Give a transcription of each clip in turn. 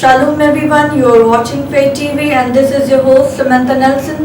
Shalom everyone, you are watching Faith TV and this is your host Samantha Nelson.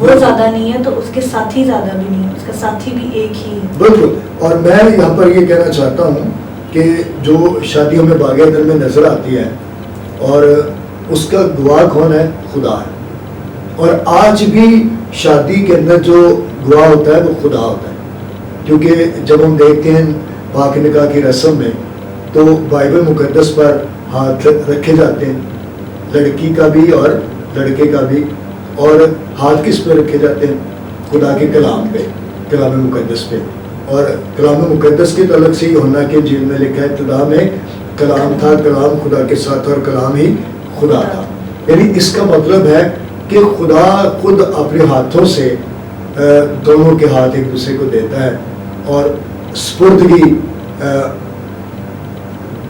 وہ زیادہ نہیں ہے تو اس کے ساتھی زیادہ بھی نہیں ہے, اس کا ساتھی بھی ایک ہی ہے. بالکل. اور میں یہاں پر یہ کہنا چاہتا ہوں کہ جو شادیوں میں باغ دل میں نظر آتی ہے اور اس کا گواہ کون ہے؟ خدا ہے. اور آج بھی شادی کے اندر جو گواہ ہوتا ہے وہ خدا ہوتا ہے, کیونکہ جب ہم دیکھتے ہیں پاک نکاح کی رسم میں تو بائبل مقدس پر ہاتھ رکھے جاتے ہیں, لڑکی کا بھی اور لڑکے کا بھی, اور ہاتھ کس پہ رکھے جاتے ہیں؟ خدا کے کلام پہ, کلام مقدس پہ. اور کلام مقدس کے تعلق سے یہ ہونا کہ جن میں لکھا ہے ابتدا میں کلام تھا, کلام خدا کے ساتھ اور کلام ہی خدا تھا. یعنی اس کا مطلب ہے کہ خدا خود اپنے ہاتھوں سے دونوں کے ہاتھ ایک دوسرے کو دیتا ہے, اور سپردگی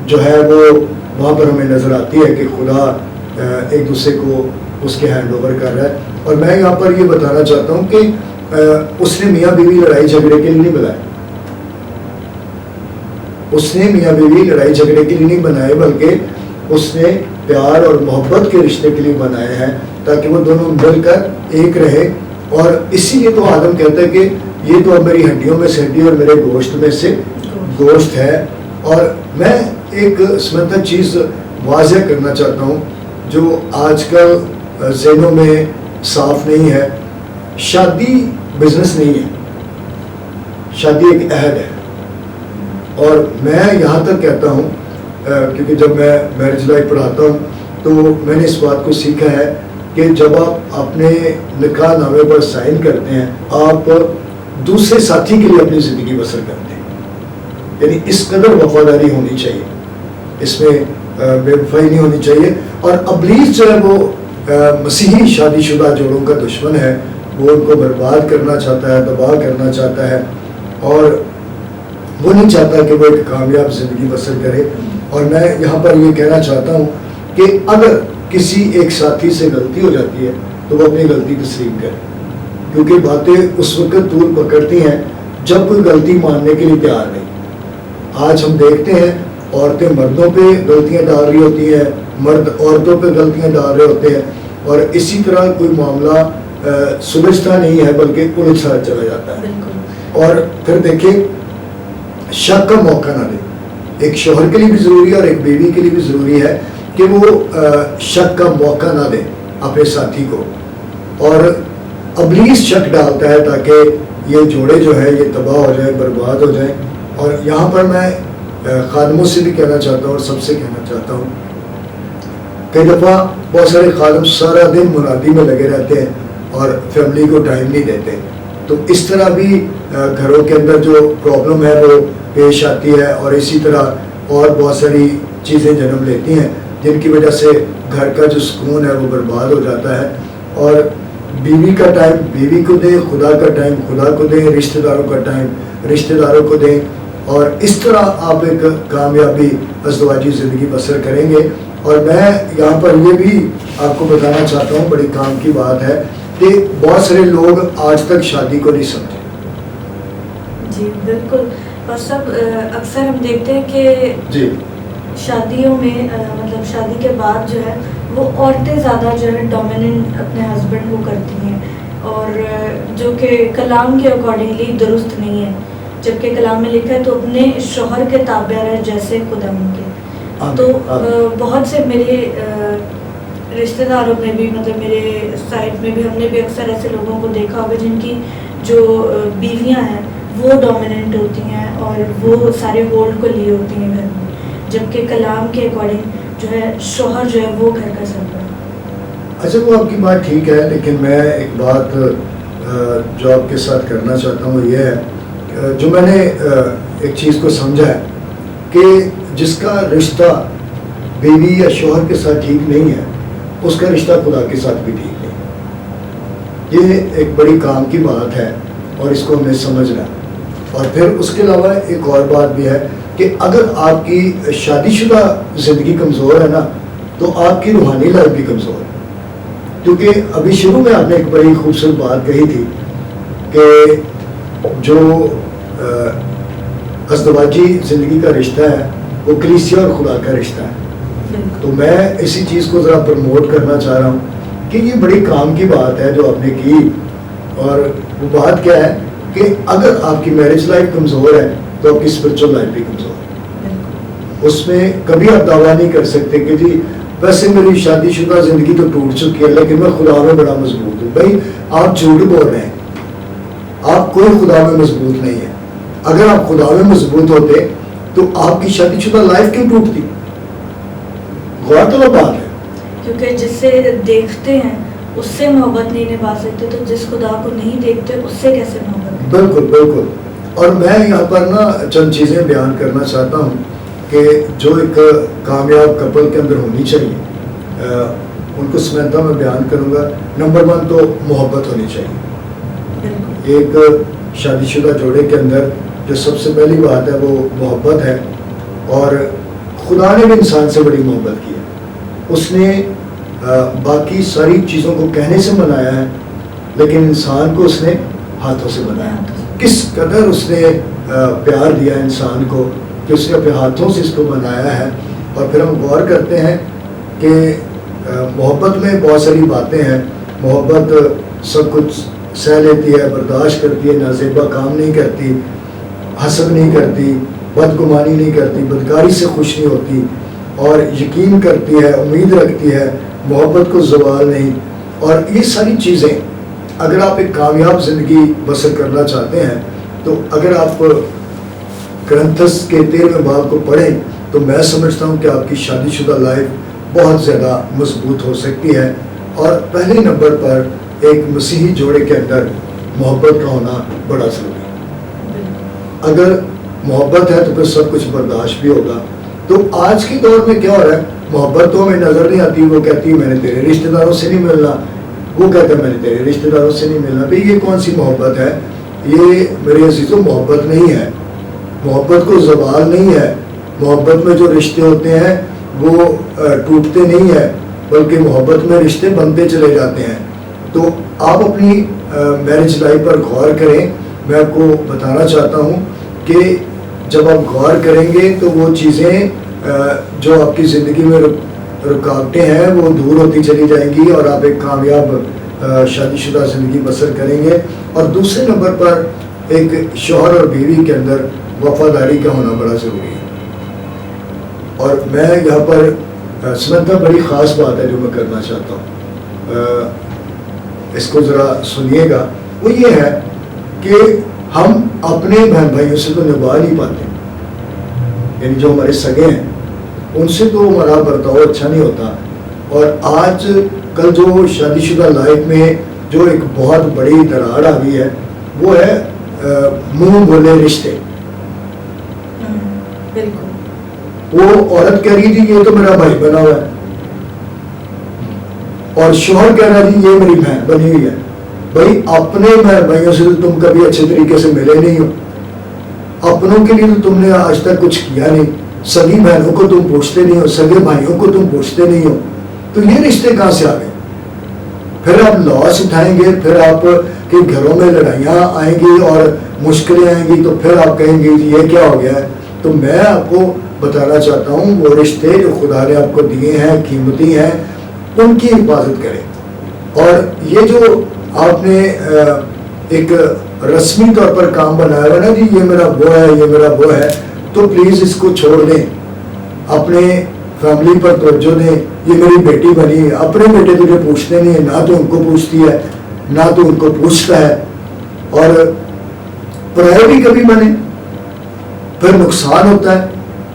جو ہے وہ وہاں پر ہمیں نظر آتی ہے کہ خدا ایک دوسرے کو اس کے ہینڈ اوور کر رہا ہے. اور میں یہاں پر یہ بتانا چاہتا ہوں کہ اس نے میاں بیوی لڑائی جھگڑے کے لیے نہیں بنائے, اس نے میاں بیوی لڑائی جھگڑے کے لیے نہیں بنائے, بلکہ اس نے پیار اور محبت کے رشتے کے لیے بنائے ہیں تاکہ وہ دونوں مل کر ایک رہے. اور اسی لیے تو آدم کہتا ہے کہ یہ تو اب میری ہڈیوں میں سے ہڈی اور میرے گوشت میں سے گوشت ہے. اور میں ایک سمندر چیز واضح کرنا چاہتا ہوں جو آج کل ذہنوں میں صاف نہیں ہے. شادی بزنس نہیں ہے, شادی ایک عہد ہے. اور میں یہاں تک کہتا ہوں کیونکہ جب میں میرج لائف پڑھاتا ہوں تو میں نے اس بات کو سیکھا ہے کہ جب آپ اپنے نکاح نامے پر سائن کرتے ہیں آپ دوسرے ساتھی کے لیے اپنی زندگی بسر کرتے ہیں. یعنی اس قدر وفاداری ہونی چاہیے, اس میں بے وفائی نہیں ہونی چاہیے. اور ابلیس جو ہے وہ مسیحی شادی شدہ جوڑوں کا دشمن ہے, وہ ان کو برباد کرنا چاہتا ہے, تباہ کرنا چاہتا ہے, اور وہ نہیں چاہتا کہ وہ ایک کامیاب زندگی بسر کرے. اور میں یہاں پر یہ کہنا چاہتا ہوں کہ اگر کسی ایک ساتھی سے غلطی ہو جاتی ہے تو وہ اپنی غلطی تسلیم کرے, کیونکہ باتیں اس وقت طول پکڑتی ہیں جب کوئی غلطی ماننے کے لیے تیار نہیں. آج ہم دیکھتے ہیں عورتیں مردوں پہ غلطیاں ڈال رہی ہوتی ہیں, مرد عورتوں پہ غلطیاں ڈال رہے ہوتے ہیں, اور اسی طرح کوئی معاملہ سلجھتا نہیں ہے بلکہ الجھتا چلا جاتا ہے. اور پھر دیکھیں شک کا موقع نہ دیں. ایک شوہر کے لیے بھی ضروری ہے اور ایک بیوی کے لیے بھی ضروری ہے کہ وہ شک کا موقع نہ دیں اپنے ساتھی کو. اور ابلیس شک ڈالتا ہے تاکہ یہ جوڑے جو ہے یہ تباہ ہو جائیں, برباد ہو جائیں. اور یہاں پر میں خادموں سے بھی کہنا چاہتا ہوں اور سب سے کہنا چاہتا ہوں, کئی دفعہ بہت سارے خادم سارا دن منادی میں لگے رہتے ہیں اور فیملی کو ٹائم نہیں دیتے. تو اس طرح بھی گھروں کے اندر جو پرابلم ہے وہ پیش آتی ہے, اور اسی طرح اور بہت ساری چیزیں جنم لیتی ہیں جن کی وجہ سے گھر کا جو سکون ہے وہ برباد ہو جاتا ہے. اور بیوی کا ٹائم بیوی کو دیں, خدا کا ٹائم خدا کو دیں, رشتہ داروں کا ٹائم رشتہ داروں کو دیں, اور اس طرح آپ ایک کامیابی ازدواجی زندگی بسر کریں گے. اور میں یہاں پر یہ بھی آپ کو بتانا چاہتا ہوں, بڑی کام کی بات ہے کہ بہت سارے لوگ آج تک شادی کو نہیں سمجھے. جی بالکل. اور سب اکثر ہم دیکھتے ہیں کہ جی شادیوں میں مطلب شادی کے بعد جو ہے وہ عورتیں زیادہ جو ہے ڈومیننٹ اپنے ہسبینڈ کو کرتی ہیں, اور جو کہ کلام کے اکارڈنگلی درست نہیں ہے. جبکہ کلام میں لکھا ہے تو اپنے شوہر کے تابع رہ جیسے خدا ان کے. تو بہت سے میرے رشتہ داروں میں بھی مطلب میرے سائڈ میں بھی ہم نے بھی اکثر ایسے لوگوں کو دیکھا ہوگا جن کی جو بیویاں ہیں وہ ڈومیننٹ ہوتی ہیں اور وہ سارے ہولڈ کو لیے ہوتی ہیں گھر میں, جبکہ کلام کے اکارڈنگ جو ہے شوہر جو ہے وہ گھر کا سربراہ. اچھا وہ آپ کی بات ٹھیک ہے, لیکن میں ایک بات جو آپ کے ساتھ کرنا چاہتا ہوں یہ ہے, جو میں نے ایک چیز کو سمجھا ہے کہ جس کا رشتہ بیوی یا شوہر کے ساتھ ٹھیک نہیں ہے اس کا رشتہ خدا کے ساتھ بھی ٹھیک نہیں. یہ ایک بڑی کام کی بات ہے اور اس کو ہمیں سمجھنا ہے. اور پھر اس کے علاوہ ایک اور بات بھی ہے کہ اگر آپ کی شادی شدہ زندگی کمزور ہے نا تو آپ کی روحانی لائف بھی کمزور ہے. کیونکہ ابھی شروع میں آپ نے ایک بڑی خوبصورت بات کہی تھی کہ جو ازدواجی زندگی کا رشتہ ہے وہ کلیسیا اور خدا کا رشتہ ہے. تو میں اسی چیز کو ذرا پروموٹ کرنا چاہ رہا ہوں کہ یہ بڑی کام کی بات ہے جو آپ نے کی اور وہ بات کیا ہے کہ اگر آپ کی میرج لائف کمزور ہے تو آپ کی اسپرچل لائف بھی کمزور ہے. اس میں کبھی آپ دعویٰ نہیں کر سکتے کہ جی ویسے میری شادی شدہ زندگی تو ٹوٹ چکی ہے لیکن میں خدا میں بڑا مضبوط ہوں. بھائی آپ جھوٹ بول رہے ہیں, آپ کوئی خدا میں مضبوط نہیں ہے. اگر آپ خدا میں مضبوط ہوتے تو آپ کی شادی شدہ لائف کیوں ٹوٹتی؟ غور طلب بات ہے. کیونکہ جس سے دیکھتے ہیں اس سے محبت نہیں نبھا سکتے تو جس خدا کو نہیں دیکھتے اس سے کیسے محبت؟ بالکل بالکل. اور میں یہاں پر نا چند چیزیں بیان کرنا چاہتا ہوں کہ جو ایک کامیاب کپل کے اندر ہونی چاہیے, ان کو سمیتا میں بیان کروں گا. نمبر 1 تو محبت ہونی چاہیے. ایک شادی شدہ جوڑے کے اندر جو سب سے پہلی بات ہے وہ محبت ہے. اور خدا نے بھی انسان سے بڑی محبت کی ہے. اس نے باقی ساری چیزوں کو کہنے سے بنایا ہے لیکن انسان کو اس نے ہاتھوں سے بنایا. کس قدر اس نے پیار دیا انسان کو کہ اس نے اپنے ہاتھوں سے اس کو بنایا ہے. اور پھر ہم غور کرتے ہیں کہ محبت میں بہت ساری باتیں ہیں. محبت سب کچھ سہ لیتی ہے, برداشت کرتی ہے, نازیبا کام نہیں کرتی, حسد نہیں کرتی, بدگمانی نہیں کرتی, بدکاری سے خوش نہیں ہوتی, اور یقین کرتی ہے, امید رکھتی ہے, محبت کو زوال نہیں. اور یہ ساری چیزیں اگر آپ ایک کامیاب زندگی بسر کرنا چاہتے ہیں تو اگر آپ کرنتھس کے 13ویں باب کو پڑھیں تو میں سمجھتا ہوں کہ آپ کی شادی شدہ لائف بہت زیادہ مضبوط ہو سکتی ہے. اور پہلے نمبر پر ایک مسیحی جوڑے کے اندر محبت کا ہونا بڑا ضروری ہے. اگر محبت ہے تو پھر سب کچھ برداشت بھی ہوگا. تو آج کے دور میں کیا ہو رہا ہے, محبت تو ہمیں نظر نہیں آتی. وہ کہتی ہے میں نے تیرے رشتہ داروں سے نہیں ملنا, وہ کہتا ہے میں نے تیرے رشتہ داروں سے نہیں ملنا. بھئی یہ کون سی محبت ہے؟ یہ میرے عزیزوں محبت نہیں ہے. محبت کو زوال نہیں ہے. محبت میں جو رشتے ہوتے ہیں وہ ٹوٹتے نہیں ہیں بلکہ محبت میں رشتے بنتے چلے جاتے ہیں. تو آپ اپنی میرج لائف پر غور کریں. میں آپ کو بتانا چاہتا ہوں کہ جب آپ غور کریں گے تو وہ چیزیں جو آپ کی زندگی میں رکاوٹیں ہیں وہ دور ہوتی چلی جائیں گی اور آپ ایک کامیاب شادی شدہ زندگی بسر کریں گے. اور دوسرے نمبر پر ایک شوہر اور بیوی کے اندر وفاداری کا ہونا بڑا ضروری ہے. اور میں یہاں پر سمجھتا بڑی خاص بات ہے جو میں کرنا چاہتا ہوں, اس کو ذرا سنیے گا. وہ یہ ہے کہ ہم اپنے بہن بھائیوں سے تو نبھا نہیں پاتے, یعنی جو ہمارے سگے ہیں ان سے تو ہمارا برتاؤ اچھا نہیں ہوتا. اور آج کل جو شادی شدہ لائف میں جو ایک بہت بڑی دراڑ آ گئی ہے وہ ہے منہ بولے رشتے. وہ عورت کہہ رہی تھی یہ تو میرا بھائی بنا ہوا ہے, اور شوہر کہہ رہا جی یہ میری بہن بنی ہوئی ہے. بھائی اپنے بہن بھائیوں سے تو تم کبھی اچھے طریقے سے ملے نہیں ہو, اپنوں کے لیے تو تم نے آج تک کچھ کیا نہیں, سگی بہنوں کو تم پوچھتے نہیں ہو, سگے بھائیوں کو تم پوچھتے نہیں ہو, تو یہ رشتے کہاں سے آ گئے؟ پھر آپ لاس اٹھائیں گے, پھر آپ کے گھروں میں لڑائیاں آئیں گی اور مشکلیں آئیں گی, تو پھر آپ کہیں گے جی یہ کیا ہو گیا ہے. تو میں آپ کو بتانا چاہتا ہوں وہ رشتے جو خدا نے آپ کو دیے ہیں قیمتی ہیں ان کی حفاظت کریں. اور یہ جو آپ نے ایک رسمی طور پر کام بنایا ہوا نا جی یہ میرا وہ ہے یہ میرا وہ ہے, تو پلیز اس کو چھوڑ دیں. اپنے فیملی پر توجہ دیں. یہ میری بیٹی بنی ہے, اپنے بیٹے تجھے پوچھتے نہیں ہیں, نہ تو ان کو پوچھتی ہے نہ تو ان کو پوچھتا ہے. اور پرائے بھی کبھی بنے پھر نقصان ہوتا ہے,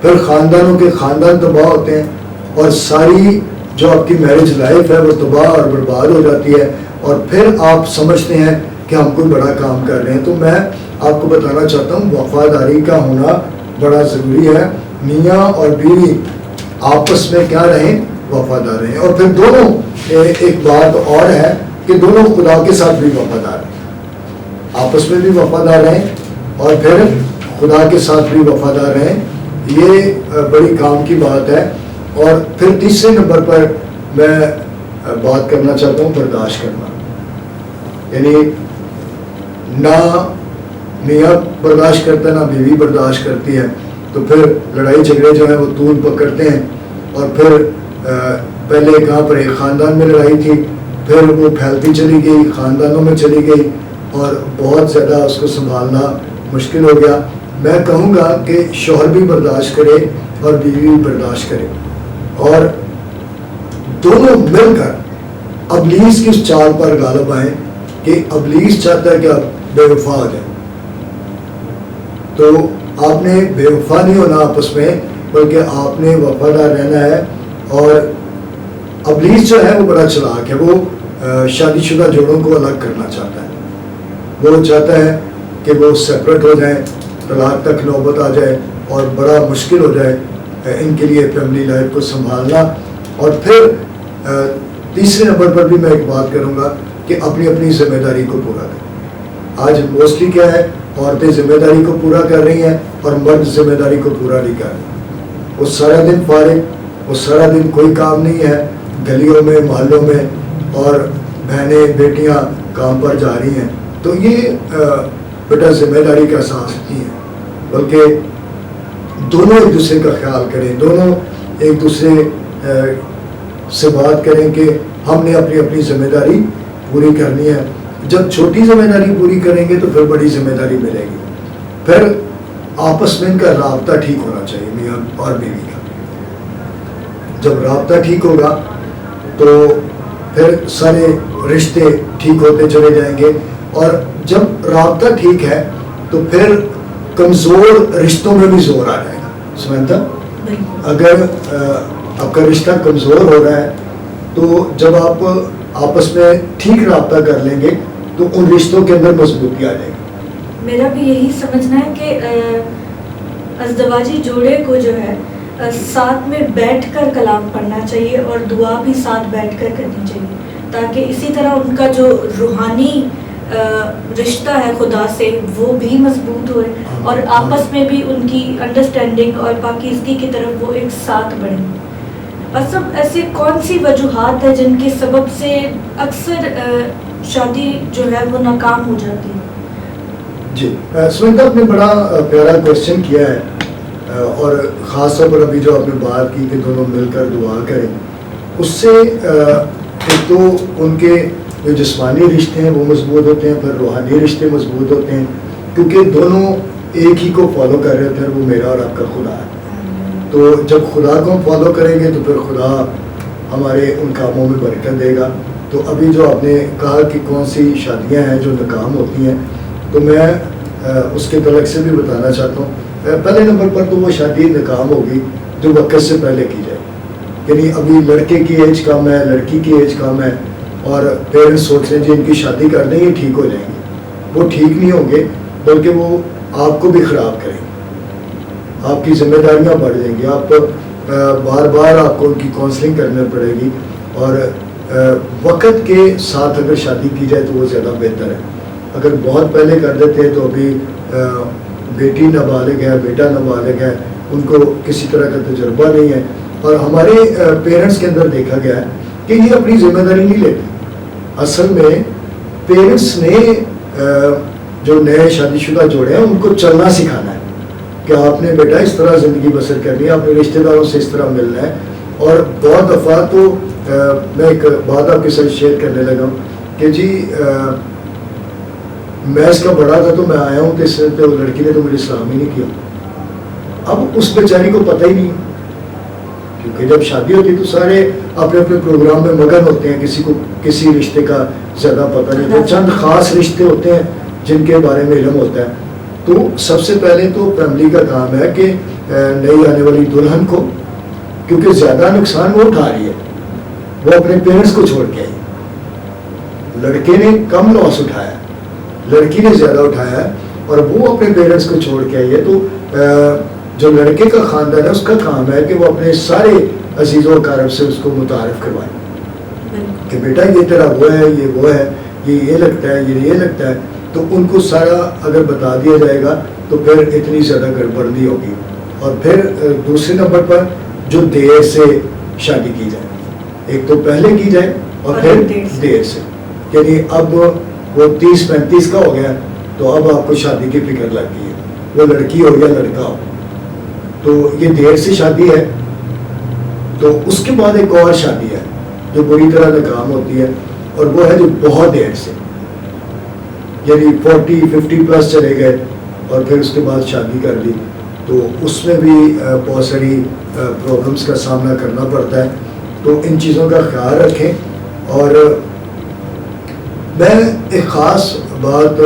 پھر خاندانوں کے خاندان تباہ ہوتے ہیں اور ساری جو آپ کی میرج لائف ہے وہ تباہ اور برباد ہو جاتی ہے. اور پھر آپ سمجھتے ہیں کہ ہم کوئی بڑا کام کر رہے ہیں. تو میں آپ کو بتانا چاہتا ہوں وفاداری کا ہونا بڑا ضروری ہے. میاں اور بیوی آپس میں کیا رہیں, وفادار رہیں. اور پھر دونوں ایک بات اور ہے کہ دونوں خدا کے ساتھ بھی وفادار رہیں, آپس میں بھی وفادار رہیں اور پھر خدا کے ساتھ بھی وفادار رہیں. یہ بڑی کام کی بات ہے. اور پھر تیسرے نمبر پر میں بات کرنا چاہتا ہوں برداشت کرنا. یعنی نہ میاں برداشت کرتا نہ بیوی برداشت کرتی ہے, تو پھر لڑائی جھگڑے جو ہیں وہ طول پکڑتے ہیں. اور پھر پہلے کہاں پر ایک خاندان میں لڑائی تھی, پھر وہ پھیلتی چلی گئی, خاندانوں میں چلی گئی, اور بہت زیادہ اس کو سنبھالنا مشکل ہو گیا. میں کہوں گا کہ شوہر بھی برداشت کرے اور بیوی بھی برداشت کرے, اور دونوں مل کر ابلیس کی اس چال پر غالب آئیں کہ ابلیس چاہتا ہے کہ آپ بے وفا ہو جائیں. تو آپ نے بے وفا نہیں ہونا آپس میں, بلکہ آپ نے وفادار رہنا ہے. اور ابلیس جو ہے وہ بڑا چلاک ہے, وہ شادی شدہ جوڑوں کو الگ کرنا چاہتا ہے. وہ چاہتا ہے کہ وہ سیپریٹ ہو جائیں, طلاق تک نوبت آ جائے اور بڑا مشکل ہو جائے ان کے لیے فیملی لائف کو سنبھالنا. اور پھر تیسرے نمبر پر بھی میں ایک بات کروں گا کہ اپنی اپنی ذمہ داری کو پورا کریں. آج موسٹلی کیا ہے, عورتیں ذمہ داری کو پورا کر رہی ہیں اور مرد ذمہ داری کو پورا نہیں کر رہے. وہ سارا دن فارغ, وہ سارا دن کوئی کام نہیں ہے, گلیوں میں محلوں میں, اور بہنیں بیٹیاں کام پر جا رہی ہیں. تو یہ بیٹا ذمہ داری کا احساس نہیں ہے, بلکہ دونوں ایک دوسرے کا خیال کریں, دونوں ایک دوسرے سے بات کریں کہ ہم نے اپنی اپنی ذمہ داری پوری کرنی ہے. جب چھوٹی ذمہ داری پوری کریں گے تو پھر بڑی ذمہ داری ملے گی. پھر آپس میں ان کا رابطہ ٹھیک ہونا چاہیے, میاں اور بیوی کا. جب رابطہ ٹھیک ہوگا تو پھر سارے رشتے ٹھیک ہوتے چلے جائیں گے. اور جب رابطہ ٹھیک ہے تو پھر کمزور رشتوں میں بھی زور آ جائے گا. سمجھتا, اگر آپ کا رشتہ کمزور ہو رہا ہے تو جب آپ آپس میں ٹھیک رابطہ کر لیں گے تو ان رشتوں کے اندر مضبوطی آ جائے گی. میرا بھی یہی سمجھنا ہے کہ ازدواجی جوڑے کو جو ہے ساتھ میں بیٹھ کر کلام پڑھنا چاہیے اور دعا بھی ساتھ بیٹھ کر کرنی چاہیے, تاکہ اسی طرح ان کا جو روحانی رشتہ ہے خدا سے وہ بھی مضبوط ہوئے اور آپس میں بھی ان کی انڈرسٹینڈنگ اور پاکیزگی کی طرف وہ ایک ساتھ بڑھیں. سب ایسے کون سی وجوہات ہیں جن کے سبب سے اکثر شادی جو ہے وہ ناکام ہو جاتی ہے؟ جی, سمنتا آپ نے بڑا پیارا کوشچن کیا ہے, اور خاص طور پر ابھی جو آپ نے بات کی کہ دونوں مل کر دعا کریں, اس سے ایک تو ان کے جو جسمانی رشتے ہیں وہ مضبوط ہوتے ہیں, پھر روحانی رشتے مضبوط ہوتے ہیں, کیونکہ دونوں ایک ہی کو فالو کر رہے ہوتے ہیں, وہ میرا اور آپ کا خدا ہے. تو جب خدا کو ہم فالو کریں گے تو پھر خدا ہمارے ان کاموں میں برکت دے گا. تو ابھی جو آپ نے کہا کہ کون سی شادیاں ہیں جو ناکام ہوتی ہیں, تو میں اس کے تعلق سے بھی بتانا چاہتا ہوں. پہلے نمبر پر تو وہ شادی ناکام ہوگی جو وقت سے پہلے کی جائے, یعنی ابھی لڑکے کی ایج کم ہے, لڑکی کی ایج کم ہے, اور پیرنٹس سوچ رہے ہیں جی ان کی شادی کر دیں یہ ٹھیک ہو جائیں گے. وہ ٹھیک نہیں ہوں گے, بلکہ وہ آپ کو بھی خراب کریں گے, آپ کی ذمہ داریاں بڑھ جائیں گی. آپ بار بار آپ کو ان کی کاؤنسلنگ کرنا پڑے گی, اور وقت کے ساتھ اگر شادی کی جائے تو وہ زیادہ بہتر ہے. اگر بہت پہلے کر دیتے ہیں تو ابھی بیٹی نابالغ ہے, بیٹا نابالغ ہے, ان کو کسی طرح کا تجربہ نہیں ہے, اور ہمارے پیرنٹس کے اندر دیکھا گیا ہے کہ یہ اپنی ذمہ داری نہیں لیتے. اصل میں پیرنٹس نے جو نئے شادی شدہ جوڑے ہیں ان کو چلنا سکھانا ہے کہ آپ نے بیٹا اس طرح زندگی بسر کرنی ہے, اپنے رشتہ داروں سے اس طرح ملنا ہے. اور بہت دفعہ تو میں ایک بات آپ کے ساتھ شیئر کرنے لگا ہوں کہ جی میں اس کا بڑا تھا تو میں آیا ہوں تو اس سے تو لڑکی نے تو مجھے سلام ہی نہیں کیا. اب اس بیچاری کو پتہ ہی نہیں, کیونکہ جب شادی ہوتی تو سارے اپنے اپنے پروگرام میں مگن ہوتے ہیں, کسی کو کسی رشتے کا زیادہ پتہ نہیں ہوتا. چند خاص رشتے ہوتے ہیں جن کے بارے میں علم ہوتا ہے. تو سب سے پہلے تو فیملی کا کام ہے کہ نئی آنے والی دلہن کو, کیونکہ زیادہ نقصان وہ اٹھا رہی ہے, وہ اپنے پیرنٹس کو چھوڑ کے آئی. لڑکے نے کم لاس اٹھایا, لڑکی نے زیادہ اٹھایا ہے, اور وہ اپنے پیرنٹس کو چھوڑ کے آئی ہے. تو جو لڑکے کا خاندان ہے اس کا کام ہے کہ وہ اپنے سارے عزیز و اقارب سے اس کو متعارف کروائے کہ بیٹا یہ تیرا وہ ہے, یہ وہ ہے, یہ لگتا ہے, یہ لگتا ہے. تو ان کو سارا اگر بتا دیا جائے گا تو پھر اتنی زیادہ گڑبڑ نہیں ہوگی. اور پھر دوسرے نمبر پر جو دیر سے شادی کی جائے, ایک تو پہلے کی جائے اور پھر دیر سے, یعنی اب وہ 30-35 کا ہو گیا تو اب آپ کو شادی کی فکر لگ گئی ہے, وہ لڑکی ہو یا لڑکا ہو. تو یہ دیر سے شادی ہے. تو اس کے بعد ایک اور شادی ہے جو بری طرح ناکام ہوتی ہے, اور وہ ہے جو بہت دیر سے. یعنی 40-50 پلس چلے گئے اور پھر اس کے بعد شادی کر لی, تو اس میں بھی بہت ساری پرابلمس کا سامنا کرنا پڑتا ہے. تو ان چیزوں کا خیال رکھیں. اور میں ایک خاص بات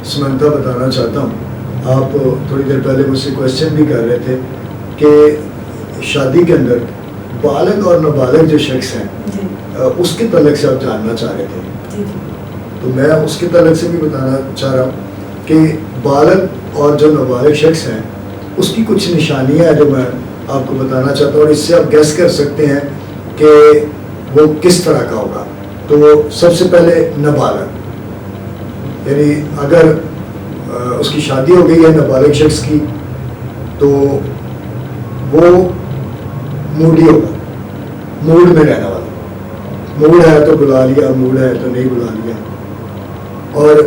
سمنتا بتانا چاہتا ہوں. آپ تھوڑی دیر پہلے مجھ سے کویشچن بھی کر رہے تھے کہ شادی کے اندر بالغ اور نابالغ جو شخص ہیں اس کے تعلق سے آپ جاننا چاہ رہے تھے. تو میں اس کے تعلق سے بھی بتانا چاہ رہا ہوں کہ بالغ اور جو نابالغ شخص ہیں اس کی کچھ نشانیاں ہیں جو میں آپ کو بتانا چاہتا ہوں, اور اس سے آپ گیس کر سکتے ہیں کہ وہ کس طرح کا ہوگا. تو سب سے پہلے نابالغ, یعنی اگر اس کی شادی ہو گئی ہے نابالغ شخص کی تو وہ موڈی ہوگا, موڈ میں رہنے والا. موڈ ہے تو بلا لیا, موڈ ہے تو نہیں بلا لیا. اور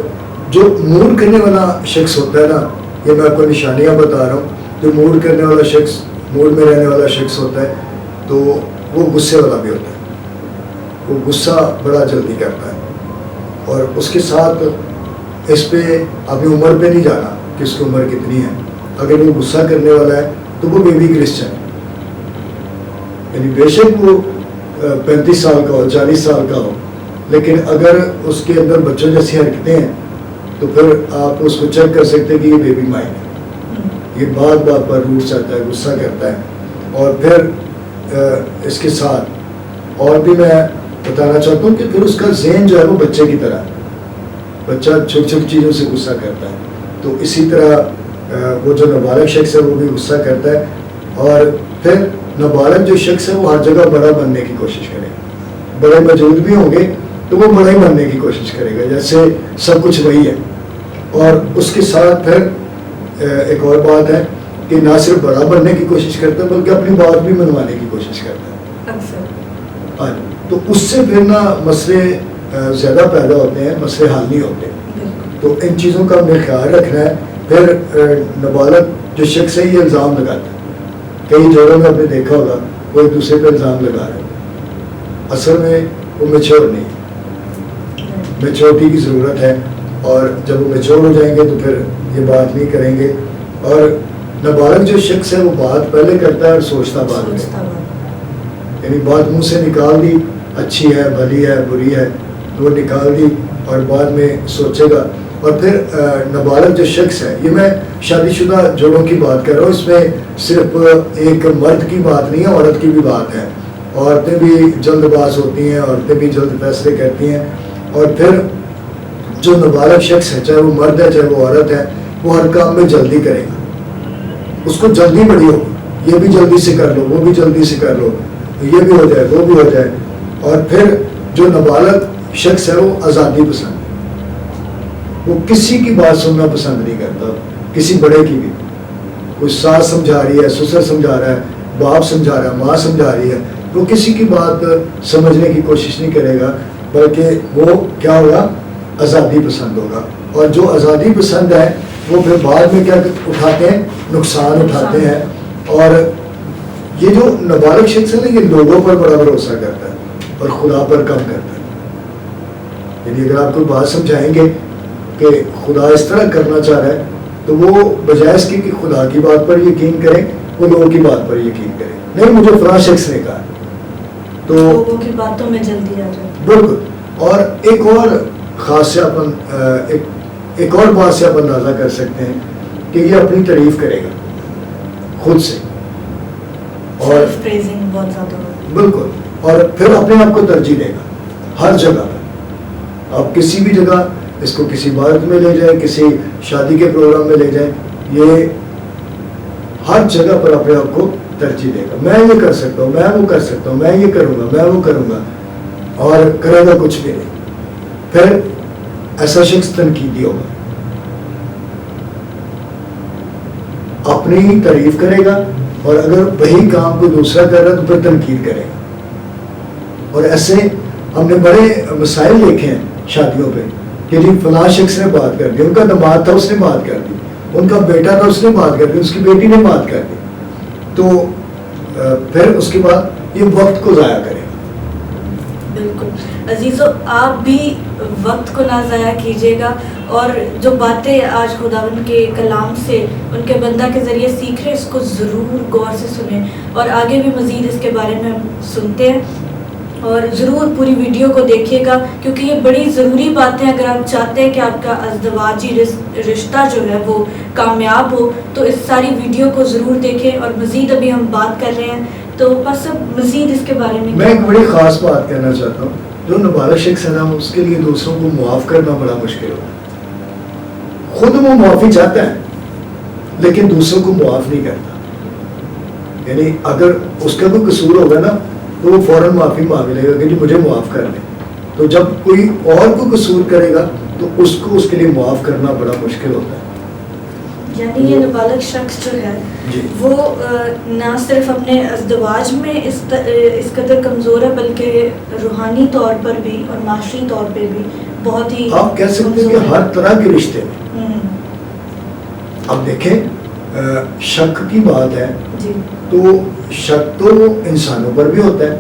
جو موڈ کرنے والا شخص ہوتا ہے نا, یہ میں آپ کو نشانیاں بتا رہا ہوں. جو موڈ کرنے والا شخص, موڈ میں رہنے والا شخص ہوتا ہے تو وہ غصے والا بھی ہوتا ہے. وہ غصہ بڑا جلدی کرتا ہے, اور اس کے ساتھ اس پہ اپنی عمر پہ نہیں جانا کہ اس کی عمر کتنی ہے. اگر وہ غصہ کرنے والا ہے تو وہ بیبی کرسچن ہے, یعنی بے شک وہ 35 سال کا ہو, 40 سال کا ہو, لیکن اگر اس کے اندر بچوں جیسی حرکتیں ہیں تو پھر آپ اس کو چیک کر سکتے ہیں کہ یہ بیبی مائنڈ ہے. یہ بات بات پر روٹ جاتا ہے, غصہ کرتا ہے. اور پھر اس کے ساتھ اور بھی میں بتانا چاہتا ہوں کہ پھر اس کا ذہن جو ہے وہ بچے کی طرح, بچہ چھوٹی چھوٹی چیزوں سے غصہ کرتا ہے. تو اسی طرح وہ جو نابالغ شخص ہے وہ بھی غصہ کرتا ہے. اور پھر نابالغ جو شخص ہے وہ ہر جگہ بڑا بننے کی کوشش کرے گا. بڑے موجود بھی ہوں گے تو وہ بڑا ہی بننے کی کوشش کرے گا, جیسے سب کچھ وہی ہے. اور اس کے ساتھ پھر ایک اور بات ہے کہ نہ صرف بڑا بننے کی کوشش کرتا ہے بلکہ اپنی بات بھی منوانے کی کوشش کرتا ہے. ہاں, تو اس سے پھر نا مسئلے زیادہ پیدا ہوتے ہیں, مسئلے حل نہیں ہوتے. تو ان چیزوں کا ہمیں خیال رکھنا ہے. پھر نابالغ جو شخص ہے یہ الزام لگاتا ہے. کئی جگہوں میں آپ نے دیکھا ہوگا وہ ایک دوسرے پہ الزام لگا رہے ہیں, اصل میں وہ میچور نہیں ہے. میچورٹی کی ضرورت ہے, اور جب وہ میچور ہو جائیں گے تو پھر یہ بات نہیں کریں گے. اور نابالغ جو شخص ہے وہ بات پہلے کرتا ہے اور سوچتا بعد میں, یعنی بات منہ سے نکال دی, اچھی ہے بھلی ہے بری ہے تو وہ نکال دی اور بعد میں سوچے گا. اور پھر نابالغ جو شخص ہے, یہ میں شادی شدہ جوڑوں کی بات کر رہا ہوں, اس میں صرف ایک مرد کی بات نہیں ہے, عورت کی بھی بات ہے. عورتیں بھی جلد باز ہوتی ہیں, عورتیں بھی جلد فیصلے کرتی ہیں. اور پھر جو نابالغ شخص ہے, چاہے وہ مرد ہے چاہے وہ عورت ہے, وہ ہر کام میں جلدی کرے گا. اس کو جلدی بڑی ہوگی, یہ بھی جلدی سے کر لو, وہ بھی جلدی سے کر لو, یہ بھی ہو جائے وہ بھی ہو جائے. اور پھر جو نابالغ شخص ہے وہ آزادی پسند ہے. وہ کسی کی بات سننا پسند نہیں کرتا, کسی بڑے کی بھی. کوئی ساس سمجھا رہی ہے, سسر سمجھا رہا ہے, باپ سمجھا رہا ہے, ماں سمجھا رہی ہے, وہ کسی کی بات سمجھنے کی کوشش نہیں کرے گا, بلکہ وہ کیا ہوگا, آزادی پسند ہوگا. اور جو آزادی پسند ہے وہ پھر بعد میں کیا اٹھاتے ہیں, نقصان اٹھاتے ہیں. اور یہ جو نابالغ شخص ہے نا, یہ لوگوں پر بڑا بھروسہ کرتا ہے اور خدا پر کم کرتا ہے. یعنی اگر آپ کو بات سمجھائیں گے کہ خدا اس طرح کرنا چاہ رہا ہے تو وہ بجائے اس کی کہ خدا کی بات پر یقین کریں, وہ لوگوں کی بات پر یقین کریں. نہیں, مجھے فلاں شخص نے کہا, تو لوگوں کی باتوں میں جلدی آ جاتی ہے. بالکل. اور ایک اور خاص سے اپن ایک اور بات سے آپ اندازہ کر سکتے ہیں کہ یہ اپنی تعریف کرے گا خود سے, اور بہت زیادہ. بالکل. اور پھر اپنے آپ کو ترجیح دے گا ہر جگہ پر. آپ کسی بھی جگہ اس کو کسی بات میں لے جائیں, کسی شادی کے پروگرام میں لے جائیں, یہ ہر جگہ پر اپنے آپ کو ترجیح دے گا. میں یہ کر سکتا ہوں, میں وہ کر سکتا ہوں, میں یہ کروں گا, میں وہ کروں گا, اور کرے گا کچھ بھی نہیں. پھر ایسا شخص تنقیدی ہوگا, اپنی تعریف کرے گا, اور اگر وہی کام کوئی دوسرا کر رہا ہے تو پھر تنقید کرے گا. اور ایسے ہم نے بڑے مسائل دیکھے ہیں شادیوں پہ کہ جی فلاں شخص نے بات کر دی, ان کا داماد تھا اس نے بات کر دی, ان کا بیٹا تھا اس نے بات کر دی, اس کی بیٹی نے بات کر دی. تو پھر اس کے بعد یہ وقت کو ضائع کرے گا. بالکل. عزیزو, آپ بھی وقت کو نہ ضائع کیجیے گا، اور جو باتیں آج خداوند کے کلام سے ان کے بندہ کے ذریعے سیکھ رہے اس کو ضرور غور سے سنیں، اور آگے بھی مزید اس کے بارے میں ہم سنتے ہیں، اور ضرور پوری ویڈیو کو دیکھیے گا کیونکہ یہ بڑی ضروری باتیں، اگر آپ چاہتے ہیں کہ آپ کا ازدواجی رشتہ جو ہے وہ کامیاب ہو تو اس ساری ویڈیو کو ضرور دیکھیں، اور مزید ابھی ہم بات کر رہے ہیں تو بس اب مزید اس کے بارے میں ایک بڑی خاص بات کہنا چاہتا ہوں، جو نابالغ شخص ہے نا اس کے لیے دوسروں کو معاف کرنا بڑا مشکل ہوتا ہے، خود وہ معافی چاہتا ہے لیکن دوسروں کو معاف نہیں کرتا، یعنی اگر اس کا کوئی قصور ہوگا نا تو وہ فوراً معافی مانگ لے گا کہ جی مجھے معاف کر دیں، تو جب کوئی اور کو قصور کرے گا تو اس کو اس کے لیے معاف کرنا بڑا مشکل ہوتا ہے۔ یعنی یہ نابالغ شخص جو ہے جی وہ نہ صرف اپنے ازدواج میں اس قدر کمزور ہے بلکہ روحانی طور پر بھی اور معاشی طور پہ بھی بہت ہی آپ کہہ سکتے ہیں کہ ہر طرح کے رشتے میں اب دیکھیں شک کی بات ہے جی تو شک تو انسانوں پر بھی ہوتا ہے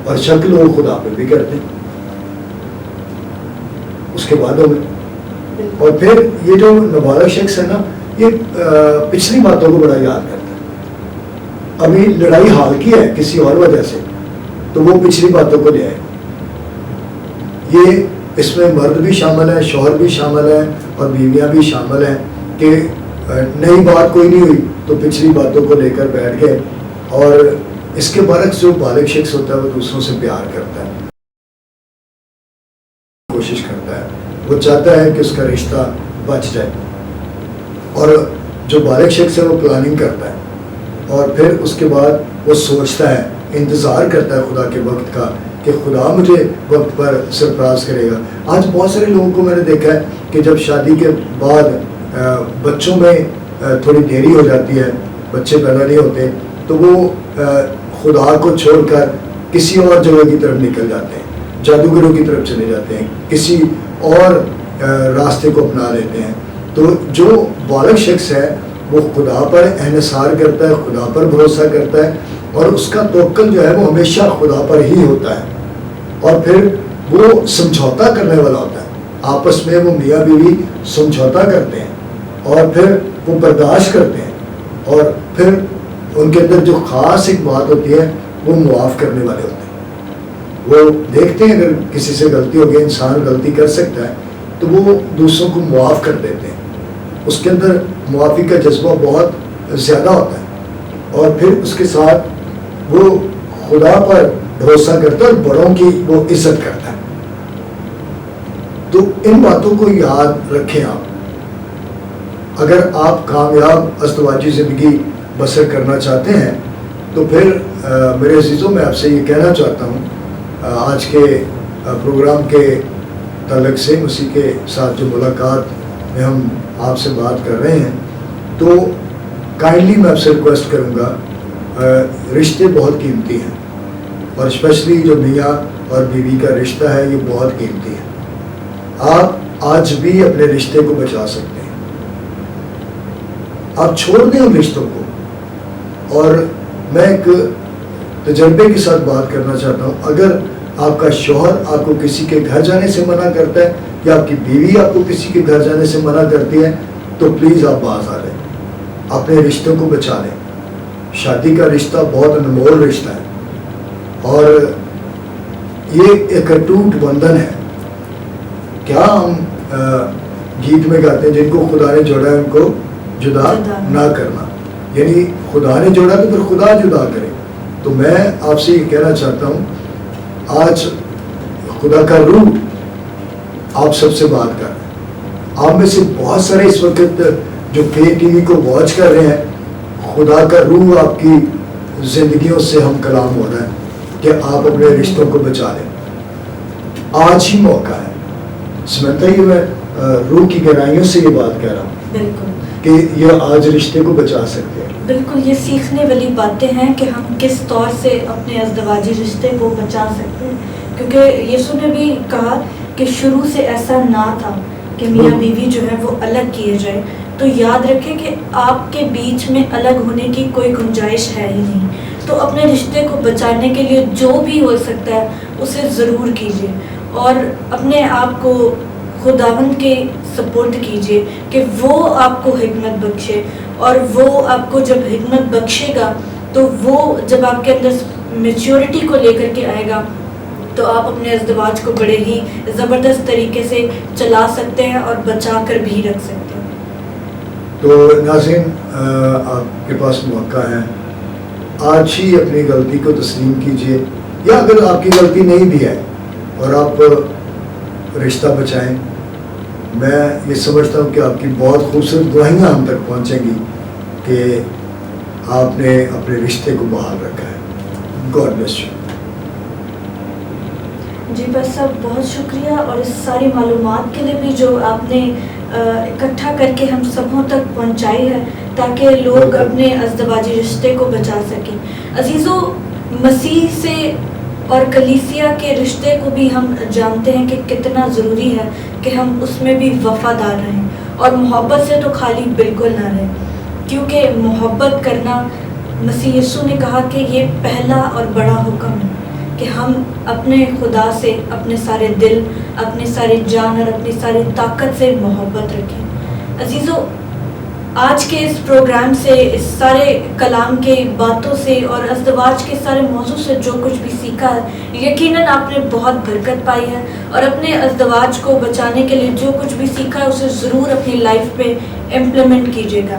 اور شک لوگ خدا پہ بھی کرتے ہیں، اس کے بعد میں اور پھر یہ جو نابالغ شخص ہے نا یہ پچھلی باتوں کو بڑا یاد کرتا ہے، ابھی لڑائی حال کی ہے کسی اور وجہ سے تو وہ پچھلی باتوں کو لے آئے، یہ اس میں مرد بھی شامل ہے، شوہر بھی شامل ہے اور بیویاں بھی شامل ہیں کہ نئی بات کوئی نہیں ہوئی تو پچھلی باتوں کو لے کر بیٹھ گئے، اور اس کے برعکس جو بالغ شخص ہوتا ہے وہ دوسروں سے پیار کرتا ہے، کوشش کرتا ہے، وہ چاہتا ہے کہ اس کا رشتہ بچ جائے، اور جو بالغ شخص ہے وہ پلاننگ کرتا ہے اور پھر اس کے بعد وہ سوچتا ہے، انتظار کرتا ہے خدا کے وقت کا کہ خدا مجھے وقت پر سرفراز کرے گا۔ آج بہت سارے لوگوں کو میں نے دیکھا ہے کہ جب شادی کے بعد بچوں میں تھوڑی دیری ہو جاتی ہے، بچے پیدا نہیں ہوتے تو وہ خدا کو چھوڑ کر کسی اور جگہ کی طرف نکل جاتے ہیں، جادوگروں کی طرف چلے جاتے ہیں، کسی اور راستے کو اپنا لیتے ہیں۔ تو جو بالغ شخص ہے وہ خدا پر انحصار کرتا ہے، خدا پر بھروسہ کرتا ہے، اور اس کا توکل جو ہے وہ ہمیشہ خدا پر ہی ہوتا ہے، اور پھر وہ سمجھوتا کرنے والا ہوتا ہے، آپس میں وہ میاں بیوی سمجھوتا کرتے ہیں اور پھر وہ برداشت کرتے ہیں، اور پھر ان کے اندر جو خاص ایک بات ہوتی ہے وہ معاف کرنے والے ہوتے ہیں۔ وہ دیکھتے ہیں اگر کسی سے غلطی ہو گئی، انسان غلطی کر سکتا ہے تو وہ دوسروں کو معاف کر دیتے ہیں، اس کے اندر معافی کا جذبہ بہت زیادہ ہوتا ہے، اور پھر اس کے ساتھ وہ خدا پر بھروسہ کرتا ہے اور بڑوں کی وہ عزت کرتا ہے۔ تو ان باتوں کو یاد رکھیں آپ، اگر آپ کامیاب ازدواجی زندگی بسر کرنا چاہتے ہیں تو پھر میرے عزیزوں میں آپ سے یہ کہنا چاہتا ہوں آج کے پروگرام کے تعلق سے مسیح کے ساتھ جو ملاقات میں ہم آپ سے بات کر رہے ہیں، تو کائنڈلی میں آپ سے ریکویسٹ کروں گا، رشتے بہت قیمتی ہیں اور اسپیشلی جو میاں اور بیوی کا رشتہ ہے یہ بہت قیمتی ہے۔ آپ آج بھی اپنے رشتے کو بچا سکتے ہیں، آپ چھوڑ دیں ان رشتوں کو، اور میں ایک تجربے کے ساتھ بات کرنا چاہتا ہوں، اگر آپ کا شوہر آپ کو کسی کے گھر جانے سے منع کرتا ہے یا آپ کی بیوی آپ کو کسی کے گھر جانے سے منع کرتی ہے تو پلیز آپ باز آ جائیں، اپنے رشتوں کو بچا لیں۔ شادی کا رشتہ بہت انمول رشتہ ہے اور یہ ایک اٹوٹ بندھن ہے۔ کیا ہم گیت میں گاتے ہیں جن کو خدا نے جوڑا ہے ان کو جدا نہ کرنا، یعنی خدا نے جوڑا تو پھر خدا جدا کرے۔ تو میں آپ سے یہ کہنا چاہتا ہوں، آج خدا کا روح آپ سب سے بات کر رہے ہیں، آپ میں سے بہت سارے اس وقت جو پے ٹی وی کو واچ کر رہے ہیں، خدا کا روح آپ کی زندگیوں سے ہم کلام ہو رہا ہے کہ آپ اپنے رشتوں کو بچا لیں۔ آج ہی موقع ہے، سمجھتا ہی میں روح کی گہرائیوں سے یہ بات کہہ رہا ہوں بالکل کہ یہ آج رشتے کو بچا سکتے ہیں۔ بالکل، یہ سیکھنے والی باتیں ہیں کہ ہم کس طور سے اپنے ازدواجی رشتے کو بچا سکتے ہیں، کیونکہ یسوع نے بھی کہا کہ شروع سے ایسا نہ تھا کہ میاں بیوی جو ہے وہ الگ کیے جائے۔ تو یاد رکھیں کہ آپ کے بیچ میں الگ ہونے کی کوئی گنجائش ہے ہی نہیں، تو اپنے رشتے کو بچانے کے لیے جو بھی ہو سکتا ہے اسے ضرور کیجیے، اور اپنے آپ کو خداوند کے سپورٹ کیجئے کہ وہ آپ کو حکمت بخشے، اور وہ آپ کو جب حکمت بخشے گا تو وہ جب آپ کے اندر میچورٹی کو لے کر کے آئے گا تو آپ اپنے ازدواج کو بڑے ہی زبردست طریقے سے چلا سکتے ہیں اور بچا کر بھی رکھ سکتے ہیں۔ تو ناظرین، آپ کے پاس موقع ہے، آج ہی اپنی غلطی کو تسلیم کیجئے، یا اگر آپ کی غلطی نہیں بھی ہے اور آپ رشتہ بچائیں، میں یہ سمجھتا ہوں کہ آپ کی بہت خوبصورت دعائیاں ہم تک پہنچیں گی کہ آپ نے اپنے رشتے کو بحال رکھا ہے۔ God bless you. جی بس صاحب، بہت شکریہ، اور اس ساری معلومات کے لیے بھی جو آپ نے اکٹھا کر کے ہم سبوں تک پہنچائی ہے تاکہ لوگ اپنے ازدواجی رشتے کو بچا سکیں۔ عزیزو، مسیح سے اور کلیسیا کے رشتے کو بھی ہم جانتے ہیں کہ کتنا ضروری ہے کہ ہم اس میں بھی وفادار رہیں، اور محبت سے تو خالی بالکل نہ رہیں، کیونکہ محبت کرنا، مسیح یسوع نے کہا کہ یہ پہلا اور بڑا حکم ہے کہ ہم اپنے خدا سے اپنے سارے دل، اپنے ساری جان اور اپنی ساری طاقت سے محبت رکھیں۔ عزیزو، آج کے اس پروگرام سے، اس سارے کلام کے باتوں سے اور ازدواج کے سارے موضوع سے جو کچھ بھی سیکھا ہے، یقیناً آپ نے بہت برکت پائی ہے، اور اپنے ازدواج کو بچانے کے لیے جو کچھ بھی سیکھا ہے اسے ضرور اپنی لائف پہ امپلیمنٹ کیجیے گا۔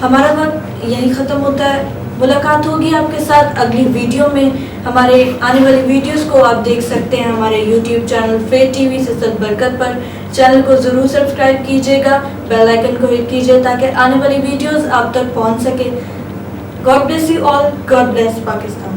ہمارا وقت یہیں ختم ہوتا ہے، ملاقات ہوگی آپ کے ساتھ اگلی ویڈیو میں۔ ہمارے آنے والی ویڈیوز کو آپ دیکھ سکتے ہیں ہمارے YouTube channel faith T V سلسلہ برکت پر۔ چینل کو ضرور سبسکرائب کیجیے گا، بیل آئیکن کو ہٹ کیجیے تاکہ آنے والی ویڈیوز آپ تک پہنچ سکے۔ God bless you all, God bless Pakistan.